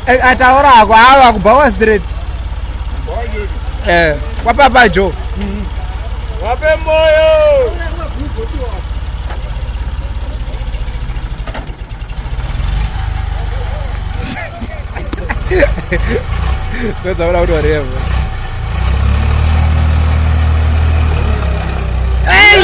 ataora kwa kubawa straight. Kwa Papa Joe. Wape moyo. Kwanza wala watu warefu. Hey!